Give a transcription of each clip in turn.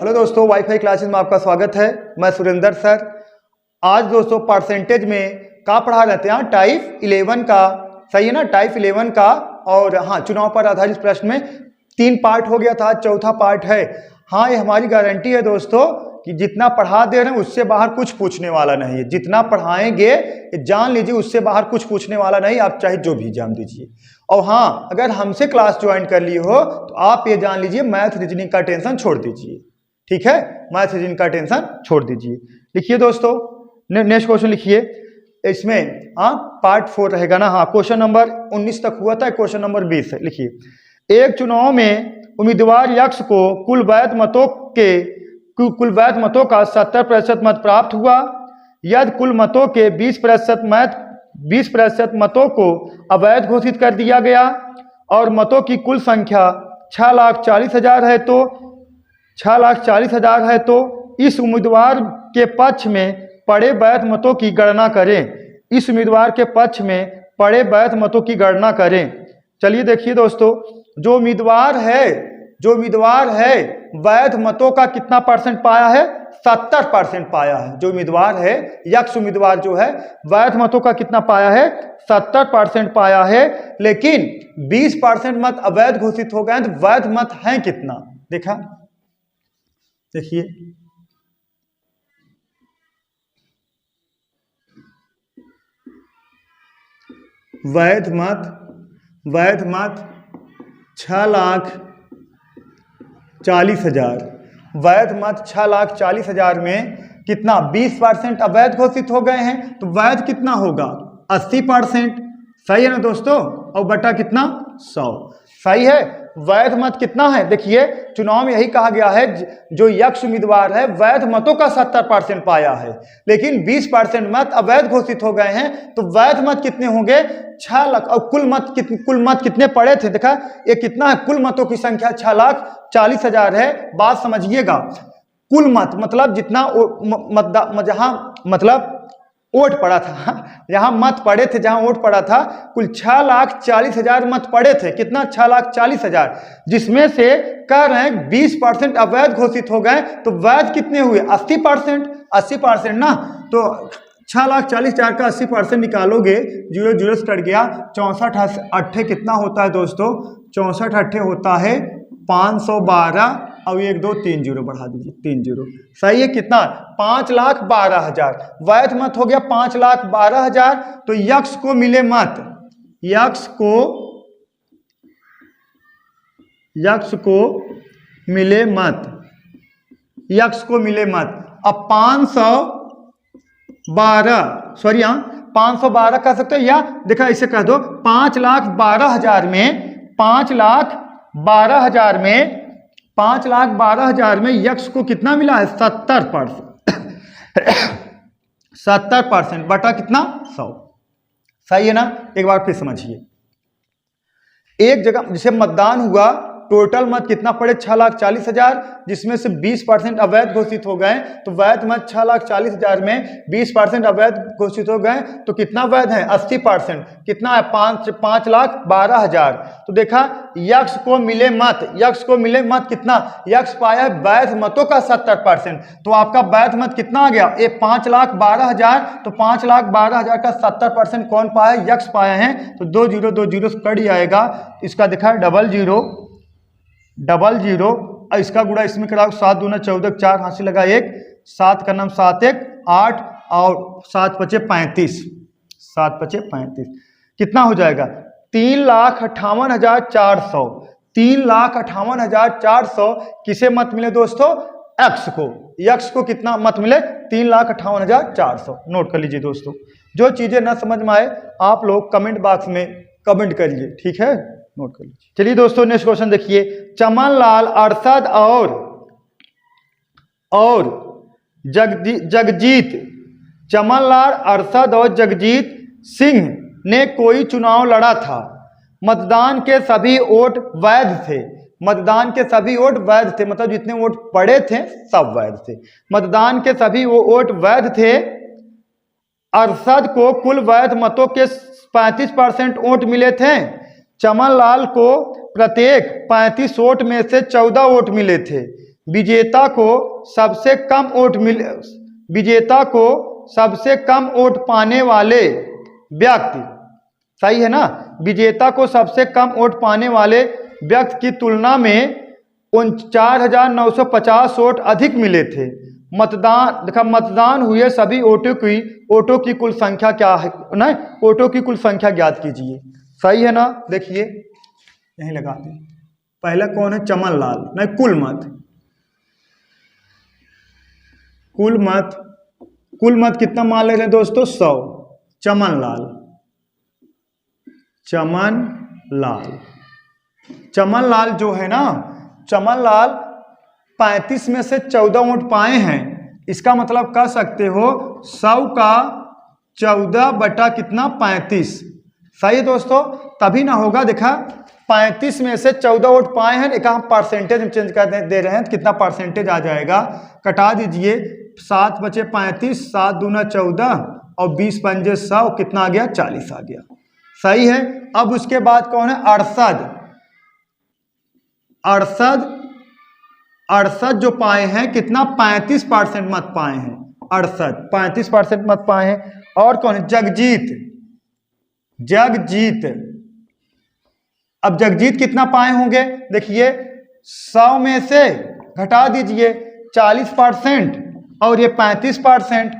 Hello दोस्तों, wifi classes में आपका स्वागत है। मैं सुरेंद्र सर। आज दोस्तों परसेंटेज में का पढ़ा रहते हैं, टाइप 11 का, सही है ना, टाइप 11 का। और हाँ, चुनाव पर आधारित प्रश्न में 3 पार्ट हो गया था, चौथा पार्ट है। हाँ, ये हमारी गारंटी है दोस्तों कि जितना पढ़ा दे रहे हैं उससे बाहर कुछ पूछने वाला नहीं है। जितना पढ़ाएंगे जान लीजिए, उससे बाहर कुछ पूछने वाला नहीं, आप चाहे जो भी एग्जाम दीजिए। और हाँ, अगर हमसे क्लास ज्वाइन कर लिए हो तो आप ये जान लीजिए मैथ रीजनिंग का टेंशन छोड़ दीजिए। ठीक है, मैथ रीजनिंग का टेंशन छोड़ दीजिए। लिखिए दोस्तों, नेक्स्ट क्वेश्चन लिखिए। इसमें हाँ पार्ट 4 रहेगा ना। हाँ, क्वेश्चन नंबर 19 तक हुआ था, क्वेश्चन नंबर 20 है। लिखिए, एक चुनाव में उम्मीदवार यक्ष को कुल वैध मतों का 70% मत प्राप्त हुआ। यदि कुल मतों के 20% मतों को अवैध घोषित कर दिया गया और मतों की कुल संख्या 6,40,000 है तो 6,40,000 है तो इस उम्मीदवार के पक्ष में पड़े वैध मतों की गणना करें। इस उम्मीदवार के पक्ष में पड़े वैध मतों की गणना करें। चलिए देखिए दोस्तों, जो उम्मीदवार है वैध मतों का कितना परसेंट पाया है? 70% पाया है। जो उम्मीदवार है, यक्ष उम्मीदवार जो है, वैध मतों का कितना पाया है? 70% पाया है। लेकिन 20% मत अवैध घोषित हो गए, तो वैध मत हैं कितना? देखा, देखिए, वैध मत 6,40,000। वैध मत 6,40,000 में कितना? 20% अवैध घोषित हो गए हैं, तो वैध कितना होगा? 80%। सही है ना दोस्तों? और बटा कितना? 100। सही है। वैध मत कितना है? देखिए, चुनाव में यही कहा गया है, जो यक्ष उम्मीदवार है वैध मतों का 70% पाया है, लेकिन 20% मत अवैध घोषित हो गए हैं, तो वैध मत कितने होंगे? 6 लाख। और कुल मत कितने पड़े थे? देखा, ये कितना है? कुल मतों की संख्या 6,40,000 है। बात समझिएगा, कुल मत मतलब जितना जहां मतलब वोट पड़ा था, जहां मत पड़े थे, जहां वोट पड़ा था, कुल 6,40,000 मत पड़े थे। कितना? 6,40,000, जिसमें से कह रहे हैं 20% अवैध घोषित हो गए, तो वैध कितने हुए? 80%। 80% ना, तो 6,40,000 का 80% निकालोगे, 0 0 से कट गया, 64 अट्ठे कितना होता है दोस्तों? 64 अट्ठे होता है 512। और 1 2 3 0 बढ़ा दीजिए, 3 0। सही है। कितना? 5,12,000 वैध मत हो गया। 5,12,000। तो यक्ष को मिले मत, यक्ष को मिले मत। अब 512 कह सकते हो, या देखा ऐसे कह दो, 5,12,000 में यक्ष को कितना मिला है? 70%। 70% बटा कितना? 100। सही है ना? एक बार फिर समझिए, एक जगह जैसे मतदान हुआ, टोटल मत कितना पड़े? 6,40,000, जिसमें से 20% अवैध घोषित हो गए, तो वैध मत 6,40,000 में 20% अवैध घोषित हो गए, तो कितना वैध है? 80%। कितना है? 5,12,000। तो देखा, यक्ष को मिले मत कितना? यक्ष पाया है वैध मतों का 70%, तो आपका वैध मत कितना आ गया? ये 5,12,000। तो 5,12,000 का 70% कौन पाया? यक्ष पाया है। तो 2 0 2 0 से कट जाएगा। इसका देखा, डबल जीरो, और इसका गुणा इसमें कराओ, 7 दूना 14, 4 हाथ से लगा 1, 7 का नाम 7 1 8, और 7 5 35, 7 5 35 कितना हो जाएगा? 3,58,400। 3,58,400 किसे मत मिले दोस्तों? यक्ष को कितना मत मिले? 3,58,400। नोट कर लीजिए दोस्तों। जो चीजें ना समझ में आए आप लोग कमेंट बॉक्स में कमेंट करिए, ठीक है? नोट कर लीजिए। चलिए दोस्तों, नेक्स्ट क्वेश्चन देखिए। चमनलाल, अरशद और जगजीत सिंह ने कोई चुनाव लड़ा था। मतदान के सभी वोट वैध थे। मतलब जितने वोट पड़े थे सब वैध थे। मतदान के सभी वोट वैध थे। अरशद को कुल वैध मतों के 35% वोट मिले थे। चमनलाल को प्रत्येक 35 वोट में से 14 वोट मिले थे। विजेता को सबसे कम वोट पाने वाले व्यक्ति, सही है ना, विजेता को सबसे कम वोट पाने वाले व्यक्ति की तुलना में 4950 वोट अधिक मिले थे। मतदान हुए सभी वोटों की कुल संख्या क्या है ना, वोटों की कुल संख्या ज्ञात कीजिए। सही है ना, देखिए यहीं लगा दें। पहला कौन है, चमन लाल, नहीं कुल मत कितना मान ले रहे हैं दोस्तों, 100। चमन लाल जो है ना, चमन लाल 35 में से 14 वोट पाए हैं। इसका मतलब कह सकते हो 100 का 14 बटा कितना, 35। सही है दोस्तों, तभी ना होगा। देखा 35 में से 14 वोट पाए हैं, एक हम परसेंटेज में चेंज कर दे रहे हैं तो कितना परसेंटेज आ जाएगा, कटा दीजिए। 7 बचे 35, 7 दूना 14 और 20 पंजे 100, कितना आ गया, 40 आ गया। सही है। अब उसके बाद कौन है, अरसद जो पाए हैं कितना, 35% मत पाए हैं। अरसद 35% मत पाए हैं। और कौन है, जगजीत। अब जगजीत कितना पाए होंगे, देखिए 100 में से घटा दीजिए 40% और ये 35%,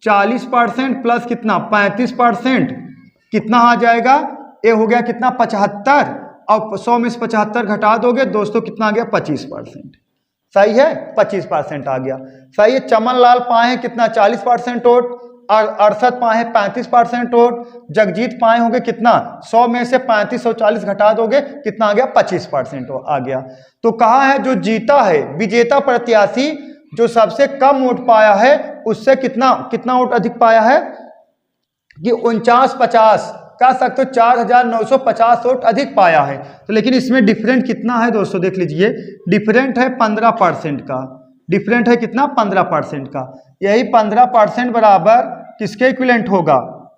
40% प्लस कितना, 35%, कितना आ जाएगा, ये हो गया कितना, 75। और 100 में से 75 घटा दोगे दोस्तों, कितना आ गया, 25%। सही है, 25% आ गया। सही है। चमन लाल पाए हैं कितना, 40% वोट, और अरसद पाए हैं 35% वोट। जगजीत पाए होंगे कितना, 100 में से 35 और 40 घटा दोगे, कितना आ गया, 25% आ गया। तो कहा है जो जीता है, विजेता प्रत्याशी जो सबसे कम वोट पाया है उससे कितना वोट अधिक पाया है, कि 49-50 कह सकते हो, 4950 वोट अधिक पाया है। तो लेकिन इसमें डिफरेंट कितना है दोस्तों, देख लीजिए, डिफरेंट है 15% का। डिफरेंट है कितना, 15% का। यही 15% बराबर किसके इक्विवेलेंट होगा,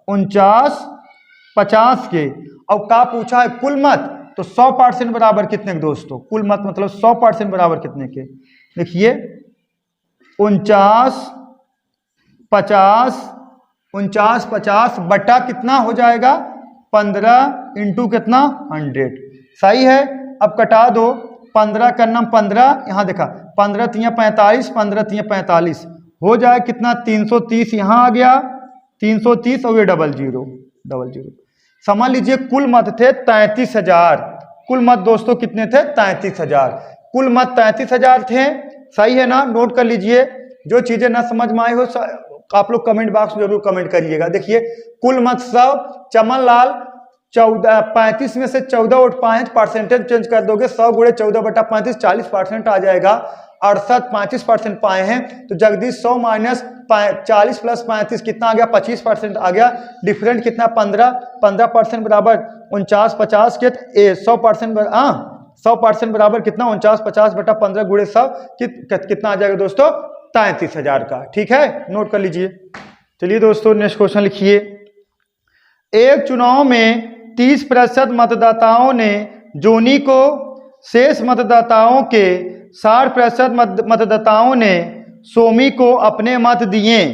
49-50 के। और क्या पूछा है, कुल मत, तो 100% बराबर कितने के दोस्तों, कुल मत मतलब 100% बराबर कितने के, देखिए 49-50 बटा कितना हो जाएगा, 15 इंटू कितना, 100। सही है। अब कटा दो, 15 का नाम 15, यहाँ देखा 15 तिया 45, 15 तिया 45 हो जाए कितना, 330 यहाँ आ गया, 330 और ये डबल जीरो। समझ लीजिए कुल मत थे 33,000। कुल मत दोस्तों कितने थे, 33,000। कुल मत 33,000 थे। सही है ना, नोट कर लीजिए। जो चीजें ना समझ में आई हो आप लोग कमेंट बॉक्स में जरूर कमेंट करिएगा। देखिए कुल मत 100, चमन लाल 35 में से 14 वोट पाए, परसेंटेज चेंज कर दोगे, 100 गुणे 14 बटा 35, 40% आ जाएगा। अरसद 35% पाए हैं, तो जगदीश 100 माइनस 40 प्लस 35 कितना आ गया, 25% आ गया। डिफरेंट कितना, 15% बराबर 49-50 के 100% बराबर कितना, 49-50 बटा 15 गुणे 100 कितना आ जाएगा दोस्तों, 33,000 का। ठीक है, नोट कर लीजिए। चलिए दोस्तों नेक्स्ट क्वेश्चन लिखिए। एक चुनाव में 30% मतदाताओं ने जोनी को, शेष मतदाताओं के 60% मतदाताओं ने सोमी को अपने मत दिए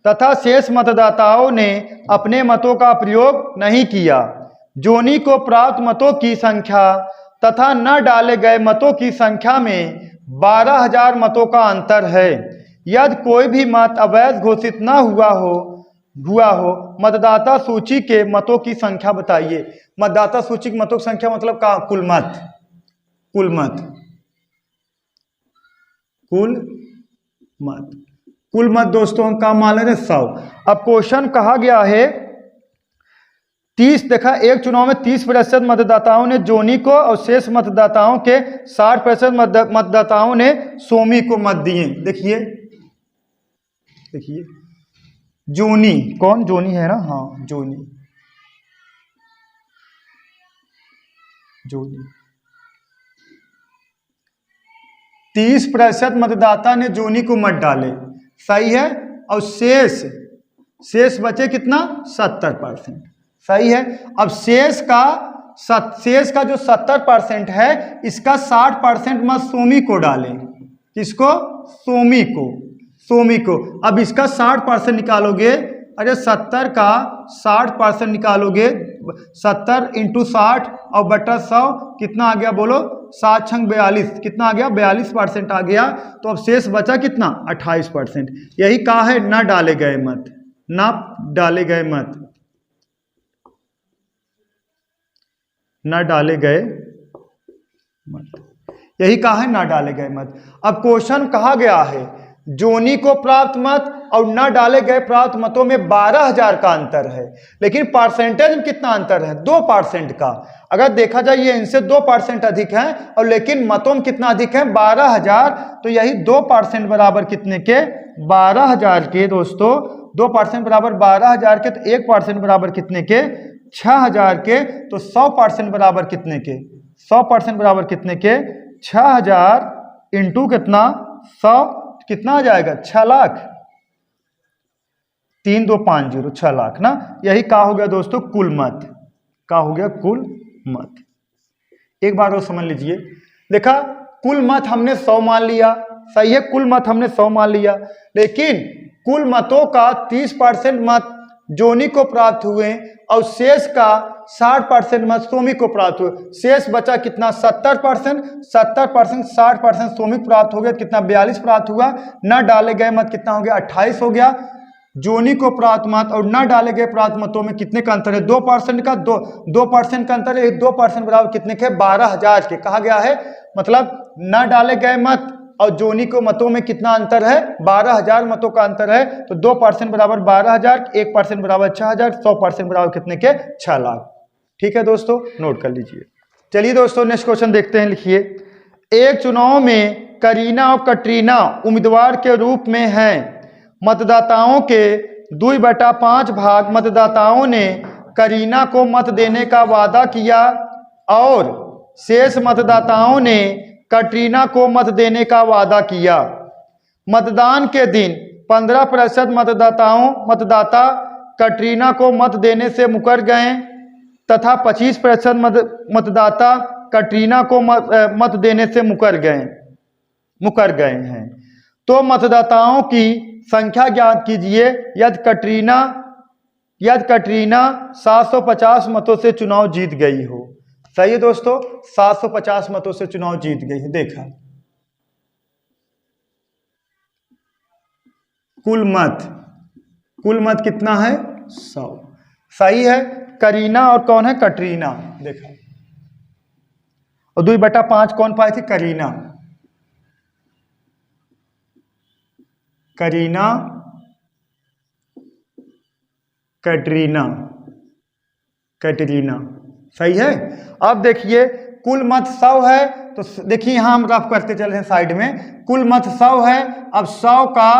तथा शेष मतदाताओं ने अपने मतों का प्रयोग नहीं किया। जोनी को प्राप्त मतों की संख्या तथा न डाले गए मतों की संख्या में 12,000 मतों का अंतर है। यदि कोई भी मत अवैध घोषित न हुआ हो मतदाता सूची के मतों की संख्या बताइए। मतदाता सूची की मतों की संख्या मतलब का, कुल मत दोस्तों हम काम मान लेते 100। अब क्वेश्चन कहा गया है 30, देखा एक चुनाव में 30% मतदाताओं ने जोनी को और शेष मतदाताओं के 60% मतदाताओं ने सोमी को मत दिए। देखिए जोनी, कौन जोनी है ना, हाँ जोनी 30% मतदाता ने जोनी को मत डाले। सही है। और शेष बचे कितना, 70%। सही है। अब शेष का जो 70% है इसका 60% मत सोमी को डालें। किसको? सोमी को। सोमी को। अब इसका 60% निकालोगे, अरे 70 का 60% निकालोगे, 70 इंटू 60 और बटा 100 कितना आ गया बोलो? 7 छंग 42, कितना आ गया? 42% आ गया। तो अब शेष बचा कितना? 28%। यही कहा है न डाले गए मत, न डाले गए मत, न डाले गए मत, यही कहा है न डाले गए मत। अब क्वेश्चन कहा गया है जोनी को प्राप्त मत और न डाले गए प्राप्त मतों में 12,000 का अंतर है, लेकिन परसेंटेज में कितना अंतर है? 2% का। अगर देखा जाए ये इनसे 2% अधिक है और लेकिन मतों में कितना अधिक है? 12,000। तो यही 2% बराबर कितने के? 12,000 के दोस्तों। 2% बराबर 12,000 के, तो 1% बराबर कितने के? 6,000 के। तो 100% बराबर कितने के? 100% बराबर कितने के? 6,000 इंटू कितना? 100 कितना आ जाएगा? 6 लाख। 3250, 6 लाख ना। यही का हो गया दोस्तों? कुल मत। का हो गया? कुल मत। एक बार और समझ लीजिए। देखा, कुल मत हमने 100 मान लिया, सही है, कुल मत हमने 100 मान लिया, लेकिन कुल मतों का 30% मत जोनी को प्राप्त हुए और शेष का 60% मत सोमी को प्राप्त हुए। शेष बचा कितना? 70%। 70% 60% सोमी प्राप्त हो गया, कितना? 42 प्राप्त हुआ। न डाले गए मत कितना हो गया? 28 हो गया। जोनी को प्राप्त मत और न डाले गए प्राप्त मतों में कितने का अंतर है? 2% का। 2% का अंतर है। 2% बराबर कितने के? 12,000 के। कहा गया है मतलब न डाले गए मत और जोनी को मतों में कितना अंतर है? 12,000 मतों का अंतर है। तो 2% बराबर 12,000, 1% बराबर 6,000, 100% बराबर कितने के? 6 लाख। ठीक है दोस्तों, नोट कर लीजिए। चलिए दोस्तों नेक्स्ट क्वेश्चन देखते हैं। लिखिए, एक चुनाव में करीना और कटरीना उम्मीदवार के रूप में हैं। मतदाताओं के 2/5 भाग मतदाताओं ने करीना को मत देने का वादा किया और शेष मतदाताओं ने कटरीना को मत देने का वादा किया। मतदान के दिन 15% मतदाता कटरीना को मत देने से मुकर गए तथा 25% मतदाता कटरीना को मत देने से मुकर गए हैं। तो मतदाताओं की संख्या ज्ञात कीजिए यदि कटरीना 750 मतों से चुनाव जीत गई हो। सही है दोस्तों, 750 मतों से चुनाव जीत गई है। देखा, कुल मत कितना है? 100। सही है। करीना और कौन है? कटरीना। देखा, और 2/5 कौन पाए थे? करीना। कैटरीना। सही है। अब देखिए, कुल मत 100 है, तो देखिए यहां हम रफ करते चल रहे हैं साइड में। कुल मत 100 है। अब 100 का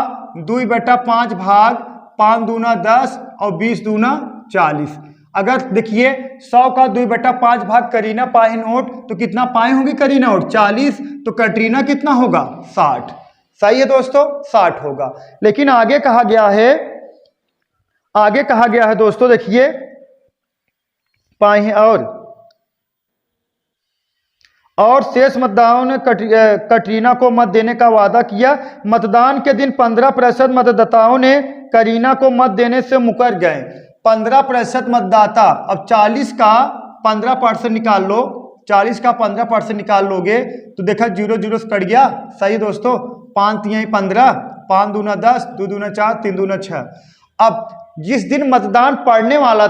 2/5 भाग, 5 दूना 10 और 20 दूना 40। अगर देखिए 100 का 2/5 भाग करीना पाए नोट, तो कितना पाए होंगे करीना वोट? 40। तो कटरीना कितना होगा? 60। सही है दोस्तों, 60 होगा। लेकिन आगे कहा गया है दोस्तों, देखिए पाए हैं और शेष मतदाताओं ने कटरीना को मत देने का वादा किया। मतदान के दिन 15% मतदाताओं ने करीना को मत देने से मुकर गए। 15% मतदाता। अब 40 का 15% निकाल लो, 40 का 15% निकाल लोगे तो देखा 0 से कट गया। सही दोस्तों, 5 3 15, 5 दूना 10, 2 दूना 4, 3 दूना 6। अब जिस दिन मतदान पड़ने वाला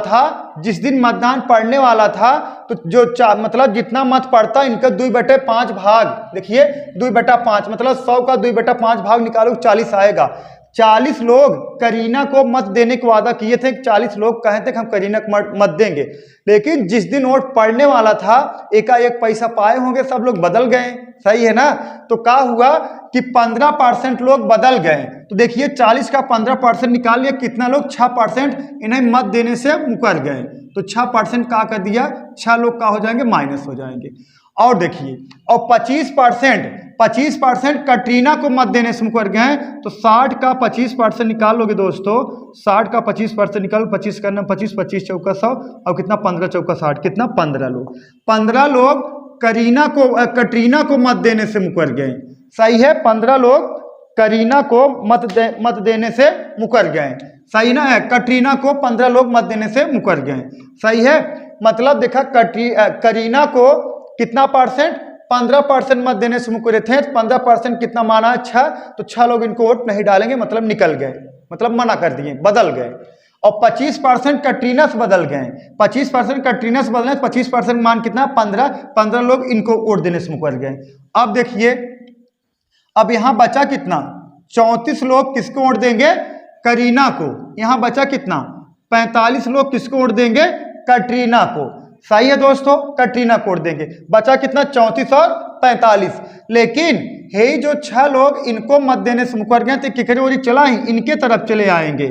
था, तो जो मतलब जितना मत पड़ता इनका 2/5 भाग। देखिए 2/5 मतलब 100 का 2/5 भाग निकालो, 40 आएगा। 40 लोग करीना को मत देने का वादा किए थे। 40 लोग कहे थे कि हम करीना को मत देंगे, लेकिन जिस दिन वोट पड़ने वाला था एकाएक पैसा पाए होंगे, सब लोग बदल गए। सही है ना। तो क्या हुआ कि 15% लोग बदल गए। तो देखिए 40 का 15% निकाल लिया, कितना लोग? 6% इन्हें मत देने से मुकर गए। तो 6% का कर दिया, 6 लोग का हो जाएंगे? माइनस हो जाएंगे। और देखिए, और 25% कटरीना को मत देने से मुकर गए। तो 60 का 25% निकाल लोगे दोस्तों, 60 का 25% निकालो, 25 करना 25, 25 चौका 100 और कितना? 15 चौका 60, कितना? 15 लोग। 15 लोग कटरीना को मत देने से मुकर गए। सही है, 15 लोग करीना को मत देने से मुकर गए। सही ना है, कटरीना को 15 लोग मत देने से मुकर गए। सही है, मतलब देखा करीना को कितना परसेंट, 15% मत देने से मुकरे थे। 15% कितना माना है, 6, तो 6 लोग इनको वोट नहीं डालेंगे, मतलब निकल गए, मतलब मना कर दिए, बदल गए। और 25% कटरीना से बदल गए, 25% कटरीना से बदले, 25% मान कितना, 15 लोग इनको वोट देने से मुकर गए। अब देखिए, अब यहां बचा कितना, 34 लोग किसको वोट देंगे, करीना को। यहां बचा कितना, 45 लोग किसको वोट देंगे, कटरीना को। सही है दोस्तों, कटरीना को वोट देंगे। बचा कितना, 34 और 45। लेकिन हे जो 6 लोग इनको मत देने से मुकर गए थे, किकरे ओरी चला ही इनके तरफ चले आएंगे।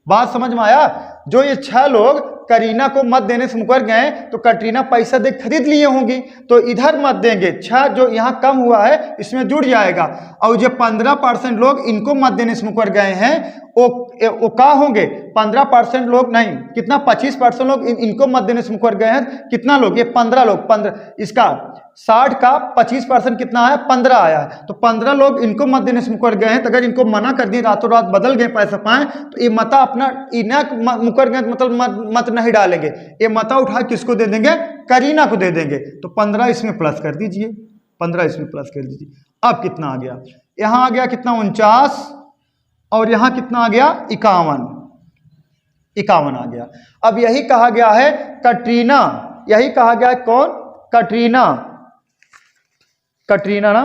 बात समझ में आया। जो ये 6 लोग करीना को मत देने से मुकर गए, तो कटरीना पैसा दे खरीद लिए होंगी, तो इधर मत देंगे। 6 जो यहाँ कम हुआ है इसमें जुड़ जाएगा। और जो 15% लोग इनको मत देने से मुकर गए हैं, वो क्या होंगे, 15% लोग नहीं, कितना, 25% लोग इनको मत देने से मुकर गए हैं। कितना लोग, ये 15 लोग, 15 इसका 60 का 25% कितना है, 15 आया है। तो 15 लोग इनको मत देने से मुकर गए हैं। तो अगर इनको मना कर दिए, रातों रात बदल गए, पैसा पाए, तो ये मता अपना इन्हें मुकर गए, मतलब मत नहीं डालेंगे, ये मता उठा किसको दे देंगे, करीना को दे देंगे। तो 15 इसमें प्लस कर दीजिए, 15 इसमें प्लस कर दीजिए। अब कितना आ गया, यहाँ आ गया कितना, 49, और यहाँ कितना आ गया, 51 आ गया। अब यही कहा गया है कटरीना, यही कहा गया है कौन, कटरीना ना,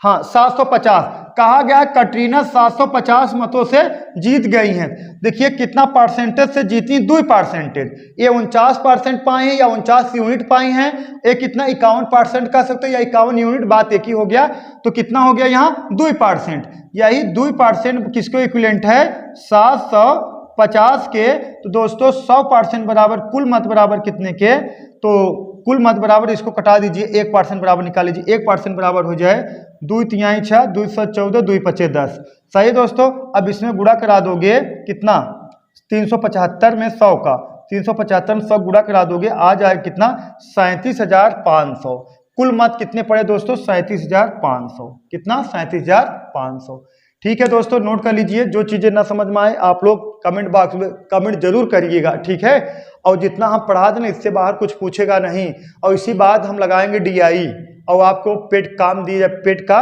हाँ 750 कहा गया है। कटरीना 750 मतों से जीत गई हैं। देखिए कितना परसेंटेज से जीती, 2%। ये 49% पाए हैं या 49 यूनिट पाई हैं। ये कितना, 51% कह सकते हो या 51 यूनिट, बात एक ही हो गया। तो कितना हो गया यहाँ, 2%। यही 2% किसको इक्विवेलेंट है, 750 के। तो दोस्तों 100% बराबर कुल मत बराबर कितने के, तो कुल मत बराबर, इसको कटा दीजिए, 1% बराबर निकाल लीजिए। 1% बराबर हो जाए 2 तिहाई 6, 2 14, 2 5 10। सही दोस्तों। अब इसमें गुणा करा दोगे कितना, 375 में 100 का, 375 में 100 गुणा करा दोगे, आ जाए कितना, 37,500। कुल मत कितने पड़े दोस्तों, 37,500। कितना, 37,500। ठीक है दोस्तों, नोट कर लीजिए। जो चीज़ें ना समझ में आए आप लोग कमेंट बॉक्स में कमेंट जरूर करिएगा, ठीक है। और जितना हम पढ़ा दें इससे बाहर कुछ पूछेगा नहीं। और इसी बात हम लगाएंगे DI, और आपको पेट काम दिए, पेट का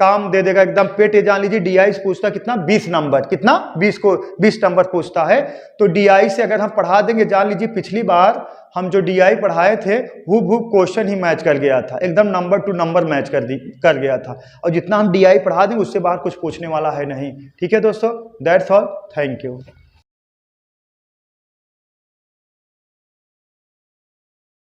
काम दे देगा एकदम। पेट ये जान लीजिए, DI से पूछता कितना, 20 नंबर, कितना, 20 नंबर पूछता है। तो DI से अगर हम पढ़ा देंगे, जान लीजिए पिछली बार हम जो DI पढ़ाए थे, हूबहू क्वेश्चन ही मैच कर गया था, एकदम नंबर टू नंबर मैच कर गया था। और जितना हम DI पढ़ा देंगे उससे बाहर कुछ पूछने वाला है नहीं। ठीक है दोस्तों, दैट्स ऑल, थैंक यू।